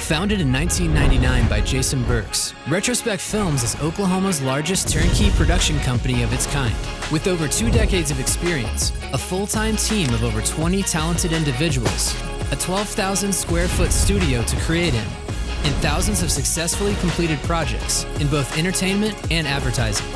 Founded in 1999 by Jason Burks, Retrospec Films is Oklahoma's largest turnkey production company of its kind. With over 2 decades of experience, a full-time team of over 20 talented individuals, a 12,000 square foot studio to create in, and thousands of successfully completed projects in both entertainment and advertising.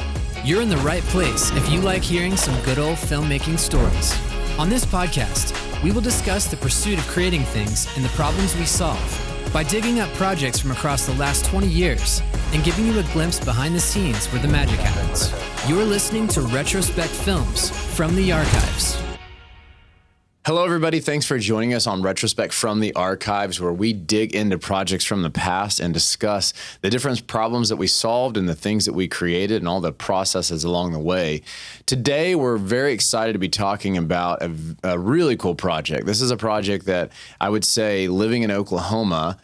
You're in the right place if you like hearing some good old filmmaking stories. On this podcast, we will discuss the pursuit of creating things and the problems we solve by digging up projects from across the last 20 years and giving you a glimpse behind the scenes where the magic happens. You're listening to Retrospec Films from the Archives. Hello, everybody. Thanks for joining us on Retrospec from the Archives, where we dig into projects from the past and discuss the different problems that we solved and the things that we created and all the processes along the way. Today, we're very excited to be talking about a really cool project. This is a project that I would say, living in Oklahoma,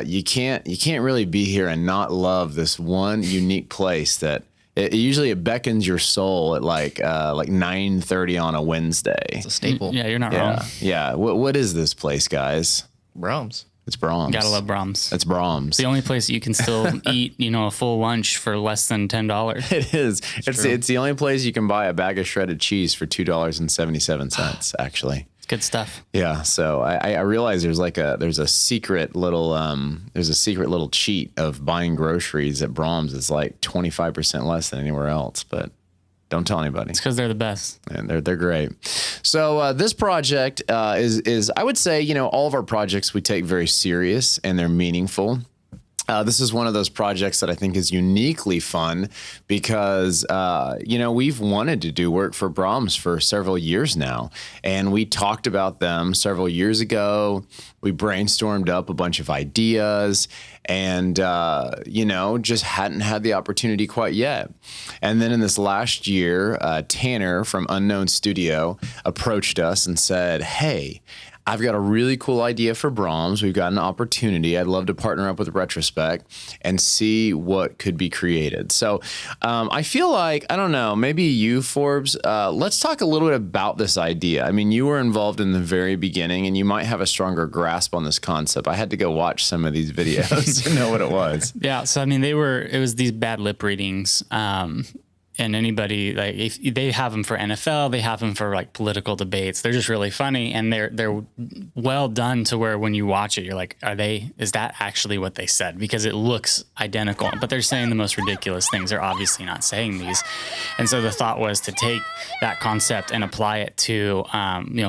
you can't really be here and not love this one unique place that it beckons your soul at like 9:30 on a Wednesday. It's a staple. Yeah, you're not wrong. Yeah. What is this place, guys? Braum's. It's Braum's. Gotta love Braum's. It's Braum's. The only place you can still eat, a full lunch for less than $10. It is. It's the only place you can buy a bag of shredded cheese for $2.77. Actually. Good stuff. Yeah, so I realize there's a secret little cheat of buying groceries at Braum's. It's like 25% less than anywhere else, but don't tell anybody. It's because they're the best. And they're great. So this project is I would say, all of our projects we take very serious and they're meaningful. This is one of those projects that I think is uniquely fun because, we've wanted to do work for Braum's for several years now. And we talked about them several years ago. We brainstormed up a bunch of ideas and, just hadn't had the opportunity quite yet. And then in this last year, Tanner from Unknown Studio approached us and said, hey, I've got a really cool idea for Braum's. We've got an opportunity. I'd love to partner up with Retrospec and see what could be created. So I feel like, I don't know, maybe you, Forbes, let's talk a little bit about this idea. I mean, you were involved in the very beginning and you might have a stronger grasp on this concept. I had to go watch some of these videos to know what it was. Yeah. So, it was these bad lip readings. And anybody, like, if they have them for NFL, they have them for like political debates. They're just really funny, and they're well done to where when you watch it, you're like, is that actually what they said? Because it looks identical, but they're saying the most ridiculous things. They're obviously not saying these. And so the thought was to take that concept and apply it to,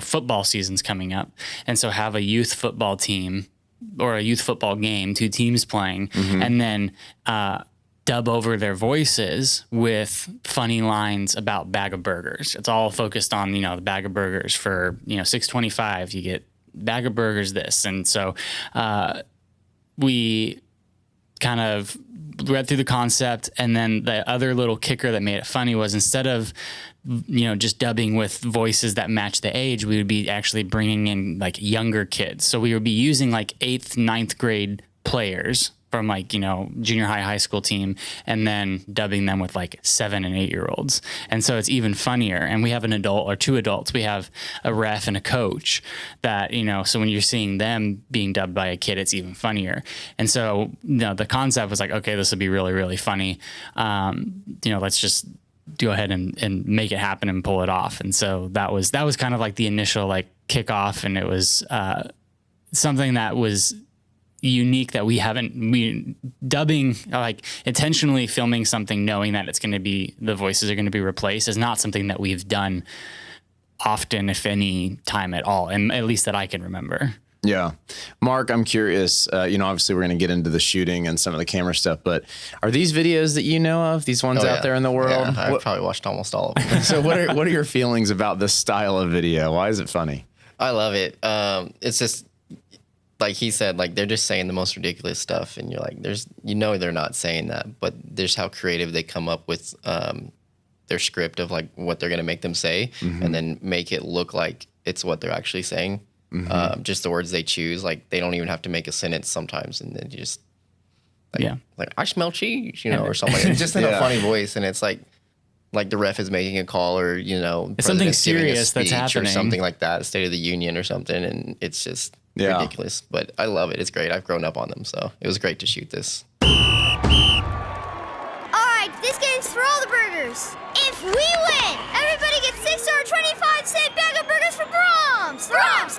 football season's coming up. And so have a youth football team or a youth football game, 2 teams playing, and then, dub over their voices with funny lines about bag of burgers. It's all focused on, the bag of burgers for, $6.25, you get bag of burgers this. And so we kind of read through the concept, and then the other little kicker that made it funny was instead of, just dubbing with voices that match the age, we would be actually bringing in like younger kids. So we would be using like 8th, 9th grade players from like, junior high school team, and then dubbing them with like 7 and 8 year olds. And so it's even funnier. And we have an adult or 2 adults. We have a ref and a coach that, so when you're seeing them being dubbed by a kid, it's even funnier. And so, the concept was like, okay, this would be really, really funny. Let's just go ahead and make it happen and pull it off. And so that was kind of like the initial like kickoff. And it was something that was unique that we dubbing, like intentionally filming something knowing that it's going to be, the voices are going to be replaced, is not something that we've done often, if any time at all, and at least that I can remember. Yeah. Mark, I'm curious, obviously we're going to get into the shooting and some of the camera stuff, but are these videos that you know of, these ones out there in the world? Yeah, I've probably watched almost all of them. So what are your feelings about this style of video? Why is it funny? I love it. It's just, like he said, like they're just saying the most ridiculous stuff, and you're like, they're not saying that, but there's how creative they come up with their script of like what they're gonna make them say, and then make it look like it's what they're actually saying. Just the words they choose, like they don't even have to make a sentence sometimes, and then you just like I smell cheese, or something. It's just in a funny voice, and it's like the ref is making a call, or it's something serious that's happening, or something like that, State of the Union or something, and it's just. Yeah. ridiculous. But I love it. It's great. I've grown up on them, so it was great to shoot this. All right, this game's for all the burgers. If we win, everybody gets 6 or 25-cent bag of burgers from Braum's. Braum's.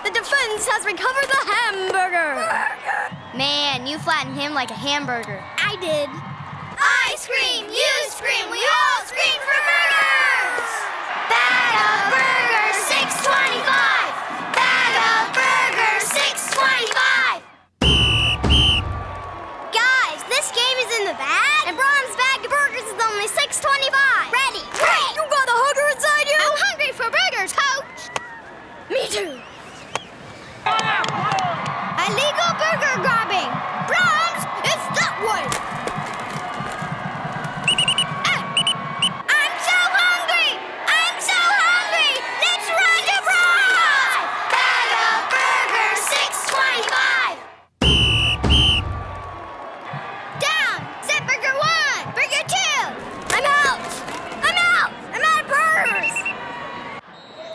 The defense has recovered the hamburger. Man, you flattened him like a hamburger. I did. I scream, you scream, we all scream for burgers! Bag of burgers, $6.25. Bag of burgers, $6.25. Guys, this game is in the bag, and Braum's bag of burgers is only $6.25. Ready? Great! You got the hunger inside you? I'm hungry for burgers, Coach. Me too. Illegal burger grabbing. Braum's, it's that way. I'm so hungry. Let's run to Braum's. Bag of burgers, $6.25. Down. Set burger 1. Burger 2. I'm out of burgers.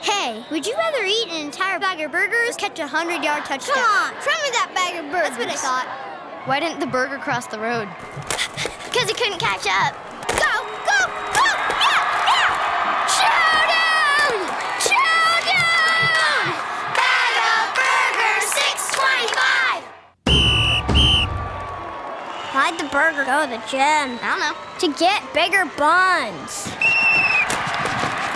Hey, would you rather eat an entire bag of burgers or catch a 100-yard touchdown? Come on, throw me that bag of burgers. That's what I thought. Why didn't the burger cross the road? Because it couldn't catch up. Go! Yeah! Showdown! Bag of burgers, $6.25. Why'd the burger go to the gym? I don't know. To get bigger buns.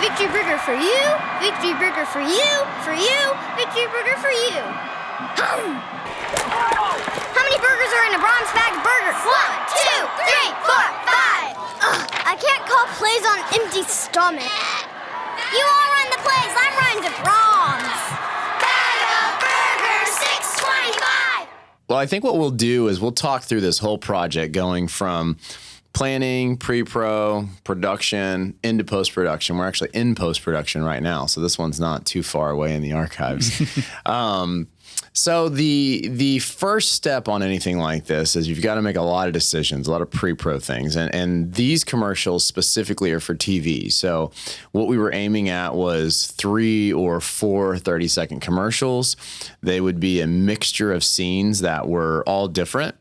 Victory burger for you, victory burger for you, victory burger for you. How many burgers are in a Braum's bag of burgers? 1, 2, 3, 4, 5. Ugh, I can't call plays on an empty stomach. You all run the plays, I'm running to Braum's. Bag of burgers, $6.25. Well, I think what we'll do is we'll talk through this whole project going from planning, pre-pro, production, into post-production. We're actually in post-production right now, so this one's not too far away in the archives. So the first step on anything like this is you've got to make a lot of decisions, a lot of pre-pro things. And these commercials specifically are for TV. So what we were aiming at was 3 or 4 30-second commercials. They would be a mixture of scenes that were all different.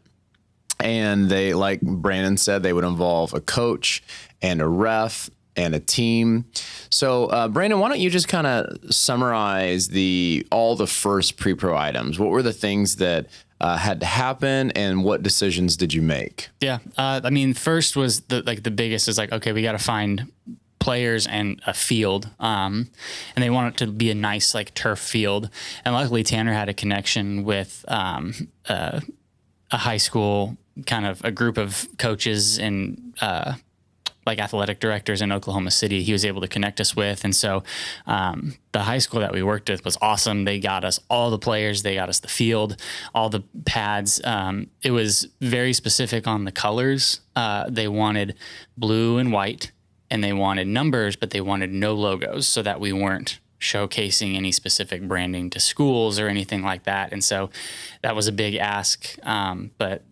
And they, like Brandon said, they would involve a coach and a ref and a team. So, Brandon, why don't you just kind of summarize all the first pre-pro items? What were the things that had to happen, and what decisions did you make? Yeah, I mean, first was the biggest is okay, we got to find players and a field, and they want it to be a nice turf field. And luckily, Tanner had a connection with a high school, kind of a group of coaches and athletic directors in Oklahoma City. He was able to connect us with. And so the high school that we worked with was awesome. They got us all the players, they got us the field, all the pads. It was very specific on the colors. They wanted blue and white, and they wanted numbers, but they wanted no logos so that we weren't showcasing any specific branding to schools or anything like that. And so that was a big ask. But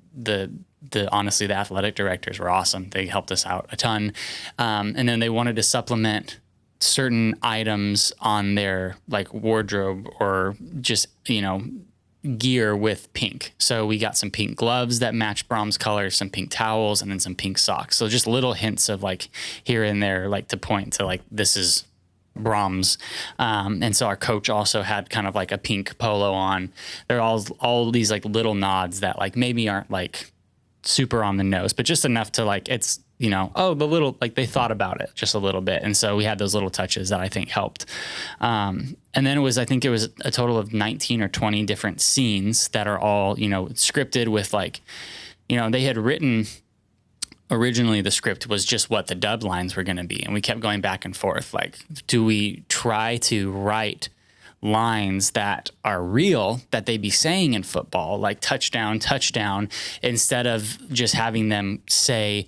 honestly, the athletic directors were awesome. They helped us out a ton. And then they wanted to supplement certain items on their wardrobe or just, gear with pink. So we got some pink gloves that match Braum's colors, some pink towels, and then some pink socks. So just little hints of here and there, to point to this is Braum's. And so our coach also had kind of a pink polo on. They're all these little nods that maybe aren't super on the nose, but just enough to it's, the little, they thought about it just a little bit. And so we had those little touches that I think helped. And then I think it was a total of 19 or 20 different scenes that are all, scripted with they had written. Originally, the script was just what the dub lines were going to be. And we kept going back and forth. Do we try to write lines that are real, that they be saying in football, touchdown, instead of just having them say,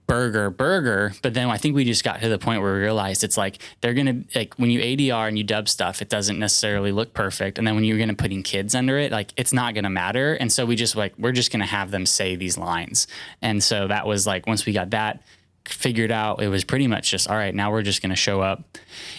burger. But then I think we just got to the point where we realized it's they're going to, when you ADR and you dub stuff, it doesn't necessarily look perfect. And then when you're going to put in kids under it, it's not going to matter. And so we just we're just going to have them say these lines. And so that was once we got that figured out it was pretty much just, all right, now we're just going to show up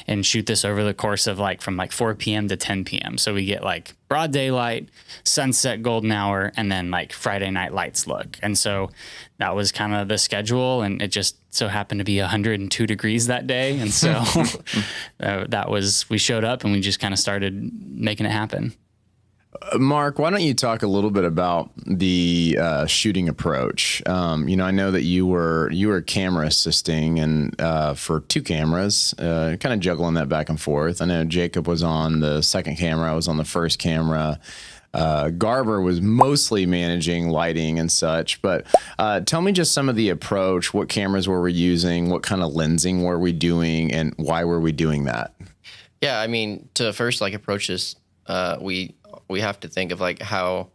and shoot this over the course of like from like 4 p.m. to 10 p.m. So we get like broad daylight, sunset, golden hour, and then like Friday night lights look. And so that was kind of the schedule, and it just so happened to be 102 degrees that day. And so we showed up and we just kind of started making it happen. Mark, why don't you talk a little bit about the shooting approach? I know that you were camera assisting and for 2 cameras, kind of juggling that back and forth. I know Jacob was on the second camera. I was on the first camera. Garber was mostly managing lighting and such, but tell me just some of the approach. What cameras were we using? What kind of lensing were we doing? And why were we doing that? Yeah, I mean, to first like approach this, we have to think of like how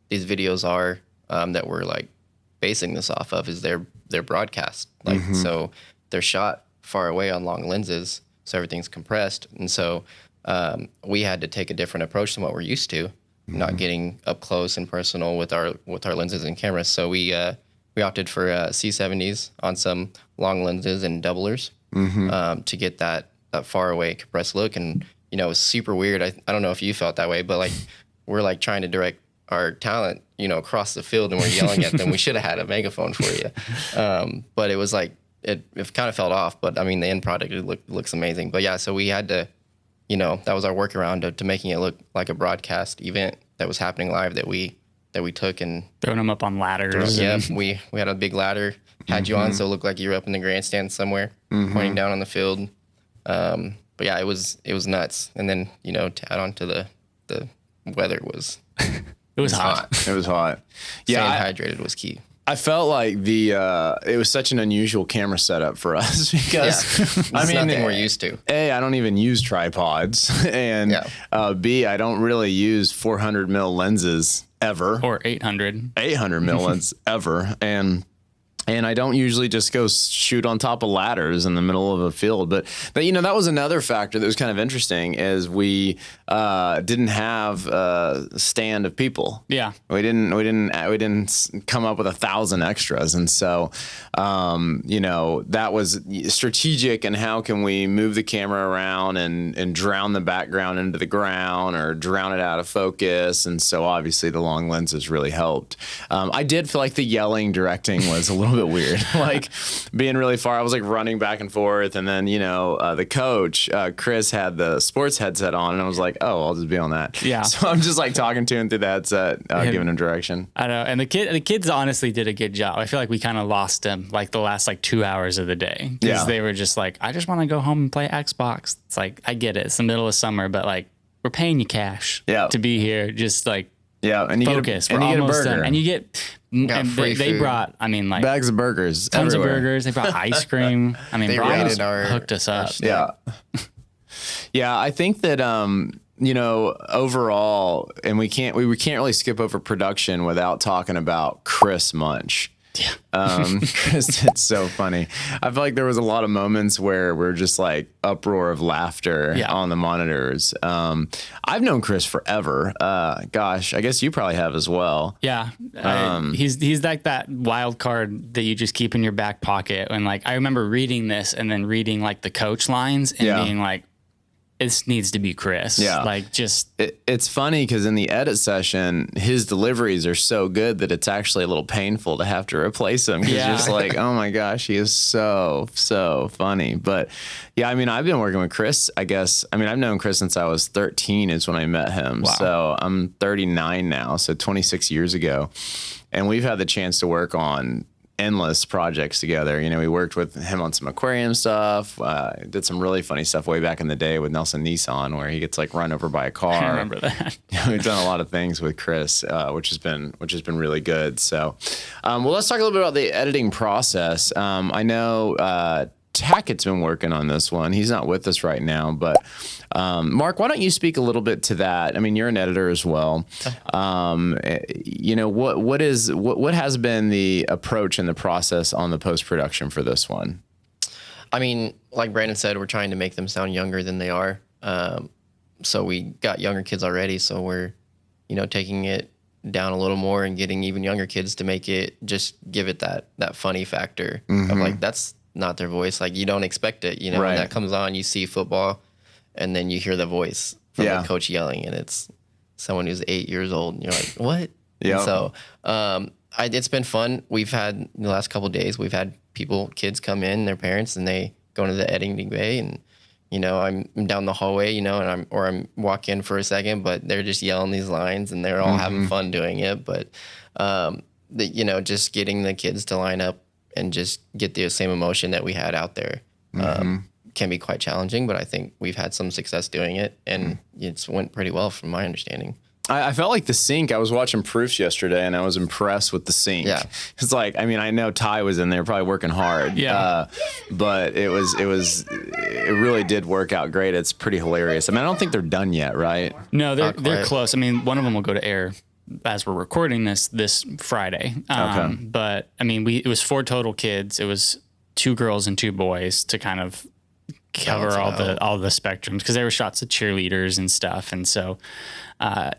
these videos are that we're like basing this off of is their broadcast. Like, so they're shot far away on long lenses, so everything's compressed. And so we had to take a different approach than what we're used to, not getting up close and personal with our lenses and cameras. So we opted for C70s on some long lenses and doublers to get that far away compressed look. And it was super weird. I don't know if you felt that way, but like we're like trying to direct our talent, across the field, and we're yelling at them. We should have had a megaphone for you. But it was like, it kind of felt off, but I mean, the end product, looks amazing. But yeah, so we had to, that was our workaround to making it look like a broadcast event that was happening live that we took and throwing them up on ladders. Yeah, we had a big ladder, had you on, so it looked like you were up in the grandstand somewhere, pointing down on the field. But yeah, it was nuts. And then, to add on to the weather was it was hot. It was hot. Yeah, staying hydrated was key. I felt like it was such an unusual camera setup for us because I mean, nothing we're used to. A, I don't even use tripods, and B, I don't really use 400 mil lenses ever, or 800 mil lens ever, and I don't usually just go shoot on top of ladders in the middle of a field. But that was another factor that was kind of interesting is we didn't have a stand of people. Yeah. We didn't come up with 1,000 extras. And so, that was strategic. And how can we move the camera around and drown the background into the ground or drown it out of focus? And so obviously the long lenses really helped. I did feel like the yelling directing was a little bit weird, like being really far. I was like running back and forth, and then the coach Chris had the sports headset on, and I was like, oh, I'll just be on that. Yeah. So I'm just like talking to him through the headset, giving him direction. I know, and the kids honestly did a good job. I feel like we kind of lost them like the last like 2 hours of the day because they were just like, I just want to go home and play Xbox. It's like, I get it, it's the middle of summer, but like we're paying you cash to be here. Just like. Yeah, and you focus. Get a burger, done. And you get. And they brought. I mean, like bags of burgers, tons everywhere. of burgers. They brought ice cream. I mean, Braum hooked us up. Yeah. I think that overall, and we can't really skip over production without talking about Chris Munch. Yeah. Chris, it's so funny. I feel like there was a lot of moments where we're just like uproar of laughter on the monitors. I've known Chris forever. Gosh, I guess you probably have as well. Yeah. He's like that wild card that you just keep in your back pocket. And like, I remember reading this and then reading like the coach lines and being like, this needs to be Chris. Yeah. Like just. It's funny because in the edit session, his deliveries are so good that it's actually a little painful to have to replace him. Because you're just like, oh my gosh, he is so, so funny. But yeah, I mean, I've been working with Chris, I guess. I mean, I've known Chris since I was 13 is when I met him. Wow. So I'm 39 now. So 26 years ago. And we've had the chance to work on endless projects together. We worked with him on some aquarium stuff, did some really funny stuff way back in the day with Nelson Nissan where he gets like run over by a car. I remember that. We've done a lot of things with Chris, which has been really good. So, well, let's talk a little bit about the editing process. I know Tackett's been working on this one. He's not with us right now, but Mark, why don't you speak a little bit to that? I mean, you're an editor as well. What has been the approach and the process on the post-production for this one? I mean, like Brandon said, we're trying to make them sound younger than they are. So we got younger kids already. So we're, taking it down a little more and getting even younger kids to make it, just give it that funny factor of like, that's not their voice. Like, you don't expect it, you know, when that comes on, you see football, and then you hear the voice from the coach yelling, and it's someone who's 8 years old, and you're like, what? Yeah. So it's been fun. We've had, the last couple of days, we've had kids come in, their parents, and they go into the editing bay, and, you know, I'm down the hallway, you know, and I'm walking in for a second, but they're just yelling these lines, and they're all having fun doing it. But, you know, just getting the kids to line up and just get the same emotion that we had out there can be quite challenging, but I think we've had some success doing it, and it's went pretty well from my understanding. I felt like the sync. I was watching proofs yesterday, and I was impressed with the sync. Yeah, it's like, I mean, I know Ty was in there probably working hard. Yeah, but it really did work out great. It's pretty hilarious. I mean, I don't think they're done yet, right? No, they're close. I mean, one of them will go to air as we're recording this Friday. Okay. But I mean, it was 4 total kids. It was 2 girls and 2 boys to kind of cover all the spectrums, because there were shots of cheerleaders and stuff. And so, I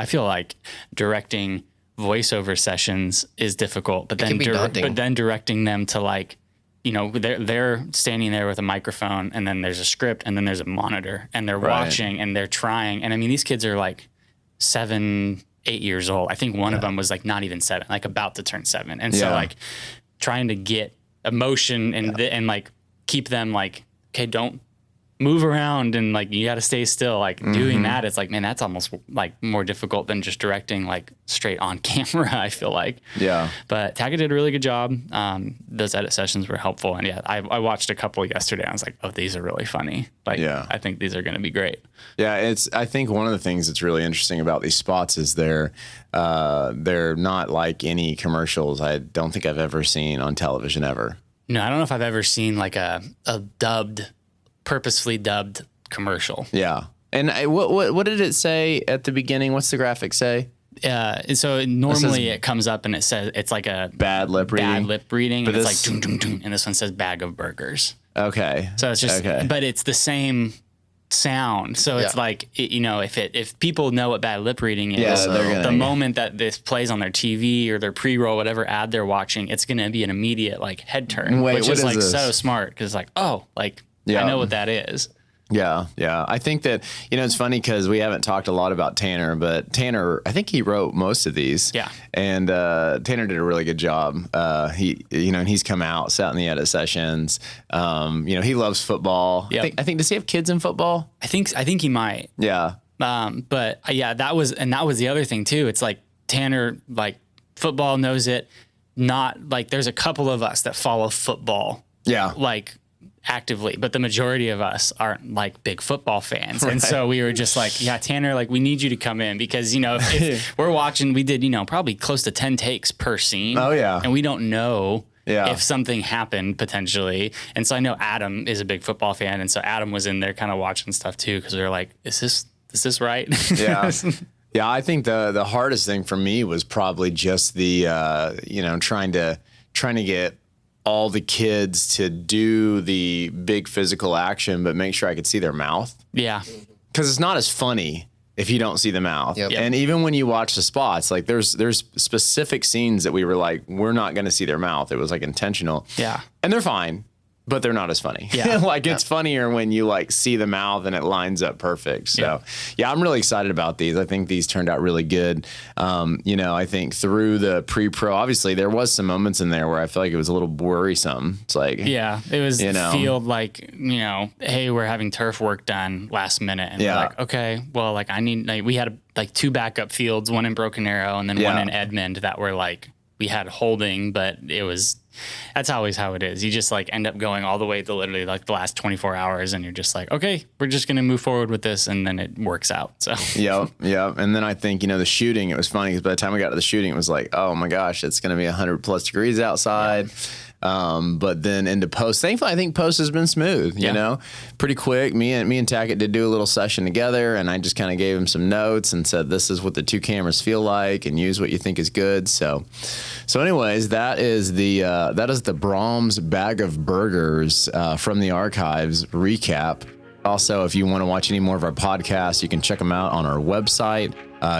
feel like directing voiceover sessions is difficult, but then directing them to, like, you know, they're standing there with a microphone, and then there's a script, and then there's a monitor, and they're watching, and they're trying. And I mean, these kids are like 7, 8 years old. I think one of them was like not even 7, like about to turn 7. And so, like, trying to get emotion and like keep them like, okay, don't move around, and like, you got to stay still. Like, doing that, it's like, man, that's almost like more difficult than just directing like straight on camera, I feel like. Yeah. But Tackett did a really good job. Those edit sessions were helpful. And I watched a couple yesterday. I was like, oh, these are really funny. Like, I think these are going to be great. Yeah. I think one of the things that's really interesting about these spots is they're not like any commercials I don't think I've ever seen on television ever. No, I don't know if I've ever seen like a purposefully dubbed commercial. Yeah. And what did it say at the beginning? What's the graphic say? So normally it comes up and it says, it's like a bad lip reading, but it's like dun, dun, dun, and this one says bag of burgers. Okay. So it's just, but it's the same sound. So it's like, you know, if people know what bad lip reading is, the moment that this plays on their TV or their pre-roll, whatever ad they're watching, it's going to be an immediate like head turn, which is like this? So smart, because like, oh, like, I know what that is. Yeah. I think that, you know, it's funny because we haven't talked a lot about Tanner, but Tanner, I think he wrote most of these. Yeah. And Tanner did a really good job. And he's come out, sat in the edit sessions. You know, he loves football. Yep. I think does he have kids in football? I think he might. Yeah. But that was the other thing too. It's like Tanner, like, football, knows it. Not like, there's a couple of us that follow football. Yeah. Like, actively, but the majority of us aren't like big football fans. Right. And so we were just like, Tanner, like, we need you to come in, because, you know, if we're watching, we did, you know, probably close to 10 takes per scene. Oh yeah. And we don't know if something happened potentially. And so I know Adam is a big football fan. And so Adam was in there kind of watching stuff too, because we were like, is this right? Yeah. Yeah. I think the hardest thing for me was probably just the, you know, trying to get all the kids to do the big physical action, but make sure I could see their mouth. Yeah. Because it's not as funny if you don't see the mouth. Yep. And even when you watch the spots, like there's specific scenes that we were like, we're not going to see their mouth. It was like intentional. Yeah. And they're fine, but they're not as funny. Yeah. Like it's funnier when you like see the mouth and it lines up perfect. So I'm really excited about these. I think these turned out really good. You know, I think through the pre-pro, obviously there was some moments in there where I feel like it was a little worrisome. It's like, it was, you know, field like, you know, hey, we're having turf work done last minute. And we're like, okay, well, like we had like 2 backup fields, one in Broken Arrow and then one in Edmond that were like, we had holding, but that's always how it is. You just like end up going all the way to literally like the last 24 hours and you're just like, okay, we're just going to move forward with this. And then it works out. So, yeah. And then I think, you know, the shooting, it was funny because by the time we got to the shooting, it was like, oh my gosh, it's going to be 100+ degrees outside. Yeah. But then into post, thankfully, I think post has been smooth, you know, pretty quick. Me and Tackett did do a little session together and I just kind of gave him some notes and said, this is what the 2 cameras feel like and use what you think is good. So anyways, that is the Braum's Bag of Burgers, from the archives recap. Also, if you want to watch any more of our podcasts, you can check them out on our website.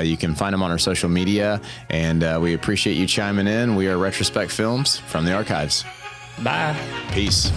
You can find them on our social media, and we appreciate you chiming in. We are Retrospec Films from the archives. Bye. Peace.